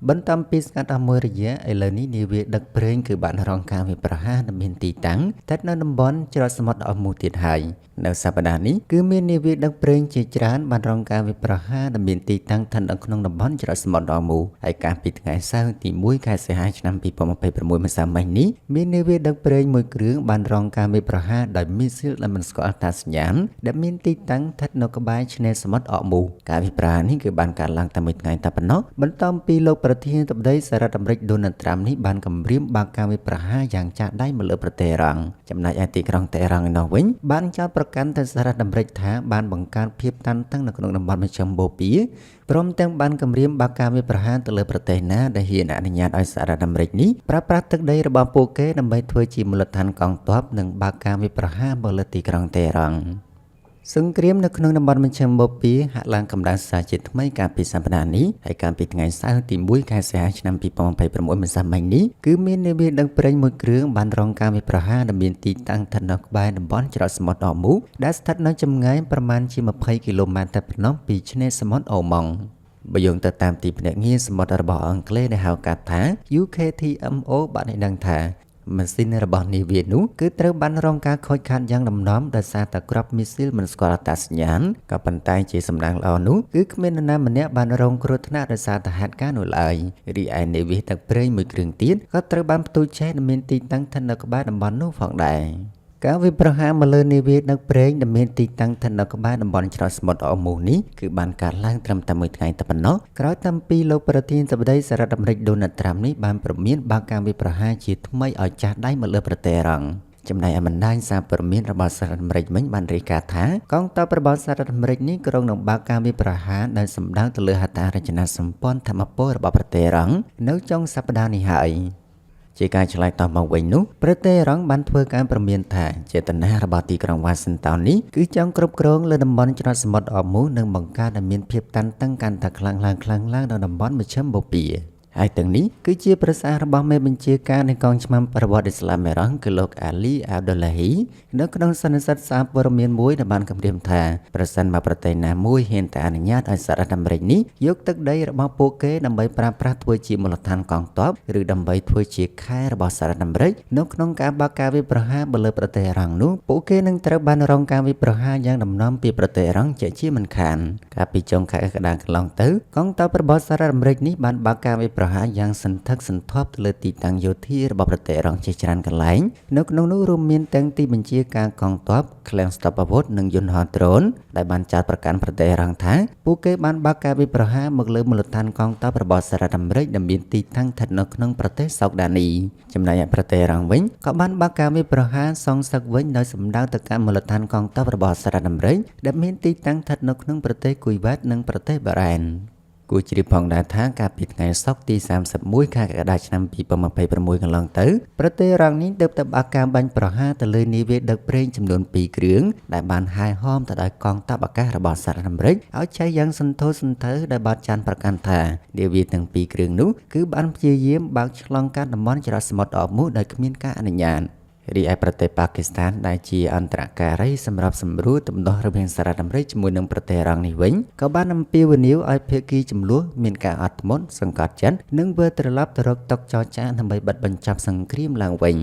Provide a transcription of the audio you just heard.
បន្ទាប់ពីស្កាត់អស់មួយរយៈឥឡូវនេះនាវាដឹកប្រេងគឺបានរងការវាយប្រហារដែលមានទីតាំងស្ថិតនៅតំបន់ច្រកសមុទ្រអស់មួយទៀតហើយនៅសប្តាហ៍នេះគឺមាននាវាដឹកប្រេងជាច្រើនបានរងការវាយប្រហារដែលមានទីតាំងស្ថិតនៅក្នុងតំបន់ច្រកសមុទ្រអស់មួយហើយកាលពីថ្ងៃសៅរ៍ទី1ខែសីហាឆ្នាំ2026ម្សិលមិញនេះមាននាវាដឹកប្រេងមួយគ្រឿងបានរងការវាយប្រហារដោយមីស៊ីលដែលមិនស្គាល់អត្តសញ្ញាណដែលមានទីតាំងស្ថិតនៅក្បែរឆ្នេរសមុទ្រអស់មួយការវាយប្រហារនេះគឺបានកើតឡើងតែមួយថ្ងៃតែប៉ុណ្ណោះបន្ទាប់ពីលោកប្រធានាធិបតីសហរដ្ឋអាមេរិកដូណាល់ត្រាំនេះបានគម្រាមបើកការវាយប្រហារយ៉ាងចាស់ដៃមកលើប្រទេសអ៊ីរ៉ង់ចំណែកឯទីក្រុងតេហ៍រ៉ង់ឯណោះវិញបានចោទប្រកាន់ទៅសហរដ្ឋអាមេរិកថាបានបង្កើតភាពតានតឹងនៅក្នុងតំបន់មជ្ឈមបូព៌ាព្រមទាំងបានគម្រាមបើកការវាយប្រហារទៅលើប្រទេសណាដែលហ៊ានអនុញ្ញាតឲ្យសហរដ្ឋអាមេរិកនេះប្រើប្រាស់ទឹកដីរបស់ពួកគេដើម្បីធ្វើជាមូលដ្ឋានកងទ័ពនិងបើកការវាយប្រហារមកលើទីក្រុងតេហ៍រ៉ង់សង្គ្រាមនៅក្នុងតំបន់មជ្ឈមបូព៌ាហាក់ឡើងកម្ដៅសាជាថ្មីកាលពីសប្តាហ៍នេះហើយកាលពីថ្ងៃសៅរ៍ទី1ខែសីហាឆ្នាំ2026ម្សិលមិញនេះគឺមាននាវាដឹកប្រេងមួយគ្រឿងបានរងការវាយប្រហារដែលមានទីតាំងស្ថិតនៅក្បែរតំបន់ច្រកសមុទ្រអមូដែលស្ថិតនៅចម្ងាយប្រមាណជា20គីឡូម៉ែត្រតែប៉ុណ្ណោះពីឆ្នេរសមុទ្រអូម៉ង់បើយោងទៅតាមទីភ្នាក់ងារសមុទ្ររបស់អង់គ្លេសដែលហៅកាត់ថា UKTMO បានឲ្យដឹងថាម៉ាស៊ីនរបស់នាវានោះគឺត្រូវបានរងការខូចខាតយ៉ាងដំណំដោយសារតែគ្រាប់មីស៊ីលមិនស្គាល់អត្តសញ្ញាណក៏ប៉ុន្តែជាសម្ដងល្អនោះគឺគ្មាននរណាម្នាក់បានរងគ្រោះថ្នាក់ដោយសារតែហេតុការណ៍នោះឡើយរីឯនាវាទឹកប្រេងមួយគ្រឿងទៀតក៏ត្រូវបានផ្ទុយឆេះដែលមានទីតាំងស្ថិតនៅក្បែរតំបន់នោះផងដែរការវាយប្រហារមកលើនាវាដឹកប្រេងដែលមានទីតាំងស្ថិតនៅក្បែរតំបន់ច្រកសមុទ្រអមូនេះគឺបានកើតឡើងត្រឹមតែមួយថ្ងៃតែប៉ុណ្ណោះក្រោយតាំងពីលោកប្រធានាធិបតីសហរដ្ឋអាមេរិកដូណាល់ត្រាំនេះបានព្រមានបើកការវាយប្រហារជាថ្មីឲ្យចាស់ដៃមកលើប្រទេសអ៊ីរ៉ង់ចំណែកឯបណ្ដាញសារព័ត៌មានរបស់សហរដ្ឋអាមេរិកវិញបានរាយការណ៍ថាកងទ័ពរបស់សហរដ្ឋអាមេរិកនេះក្រុងនឹងបើកការវាយប្រហារដែលសម្ដៅទៅលើហេដ្ឋារចនាសម្ព័ន្ធធម្មពលរបស់ប្រទេសអ៊ីរ៉ង់នៅចុងសប្តាហ៍នេះហើយជាការឆ្លើយតបមកវិញនោះប្រទេសអ៊ីរ៉ង់បានធ្វើការព្រមានថាចេតនារបស់ទីក្រុងវ៉ាស៊ីនតោននេះគឺចង់គ្រប់គ្រងលើតំបន់ច្រកសមុទ្រអមូនិងបង្កើតឲ្យមានភាពតានតឹងកាន់តែខ្លាំងឡើងនៅតំបន់មជ្ឈមបូព៌ាហើយទាំងនេះគឺជាប្រសាសន៍របស់មេបញ្ជាការនៃកងឆ្មាំប្រវត្តិឥស្លាមអ៊ីរ៉ង់គឺលោកអាលីអាប់ឌុលឡាហ៊ីនៅក្នុងសន្និសីទសារព័ត៌មានមួយដែលបានគម្រាមថាប្រសិនបើប្រទេសណាមួយហ៊ានតែអនុញ្ញាតឲ្យសហរដ្ឋអាមេរិកនេះយកទឹកដីរបស់ពួកគេដើម្បីប្រើប្រាស់ធ្វើជាមូលដ្ឋានកងទ័ពឬដើម្បីធ្វើជាខែរបស់សហរដ្ឋអាមេរិកនៅក្នុងការបើកការវាយប្រហារមកលើប្រទេសអ៊ីរ៉ង់នោះពួកគេនឹងត្រូវបានរងការវាយប្រហារយ៉ាងដំណំពីប្រទេសអ៊ីរ៉ង់ជាមិនខានកាលពីចុងខែកក្កដាកន្លងទៅកងទ័ពរបស់សហរដ្ឋអាមេរិកនេះបានបើកការវាយប្រហារយ៉ាងសន្ធឹកសន្ធាប់ទៅលើទីតាំងយោធារបស់ប្រទេសអ៊ីរ៉ង់ជាច្រើនកន្លែងនៅក្នុងនោះរួមមានទាំងទីបញ្ជាការកងទ័ពឃ្លាំងស្តុបអាវុធនិងយន្តហោះដ្រូនដែលបានចោទប្រកាន់ប្រទេសអ៊ីរ៉ង់ថាពួកគេបានបើកការវាយប្រហារមកលើមូលដ្ឋានកងទ័ពរបស់សហរដ្ឋអាមេរិកដែលមានទីតាំងស្ថិតនៅក្នុងប្រទេសសោកដានីចំណែកឯប្រទេសអ៊ីរ៉ង់វិញក៏បានបើកការវាយប្រហារសងសឹកវិញដោយសម្ដៅទៅកាន់មូលដ្ឋានកងទ័ពរបស់សហរដ្ឋអាមេរិកដែលមានទីតាំងស្ថិតនៅក្នុងប្រទេសគូវ៉ាតនិងប្រទេសបារ៉ែនគួរជ្រាបផងដែរថាកាលពីថ្ងៃសុក្រទី31ខែកក្កដាឆ្នាំ2026កន្លងទៅប្រទេសអ៊ីរ៉ង់នេះទើបតែបើកការបាញ់ប្រហារទៅលើនាវាដឹកប្រេងចំនួន2គ្រឿងដែលបានហាយហោមទៅដោយកងទ័ពអាកាសរបស់សហរដ្ឋអាមេរិកឲ្យឆេះយ៉ាងសន្ធោសន្ធៅដែលបានចាន់ប្រកាន់ថានាវាទាំង2គ្រឿងនោះគឺបានព្យាយាមបើកឆ្លងកាត់តំបន់ច្រកសមុទ្រអមូដោយគ្មានការអនុញ្ញាតរីឯប្រទេសប៉ាគីស្ថានដែលជាអន្តរការីសម្រាប់សម្រួលទំនាស់រវាងសហរដ្ឋអាមេរិកជាមួយនឹងប្រទេសអ៊ីរ៉ង់នេះវិញក៏បានអំពាវនាវឲ្យភាគីជម្លោះមានការអត់ធ្មត់សង្កត់ចិត្តនិងវិលត្រឡប់ទៅរកតុចរចាដើម្បីបិទបញ្ចប់សង្គ្រាមឡើងវិញ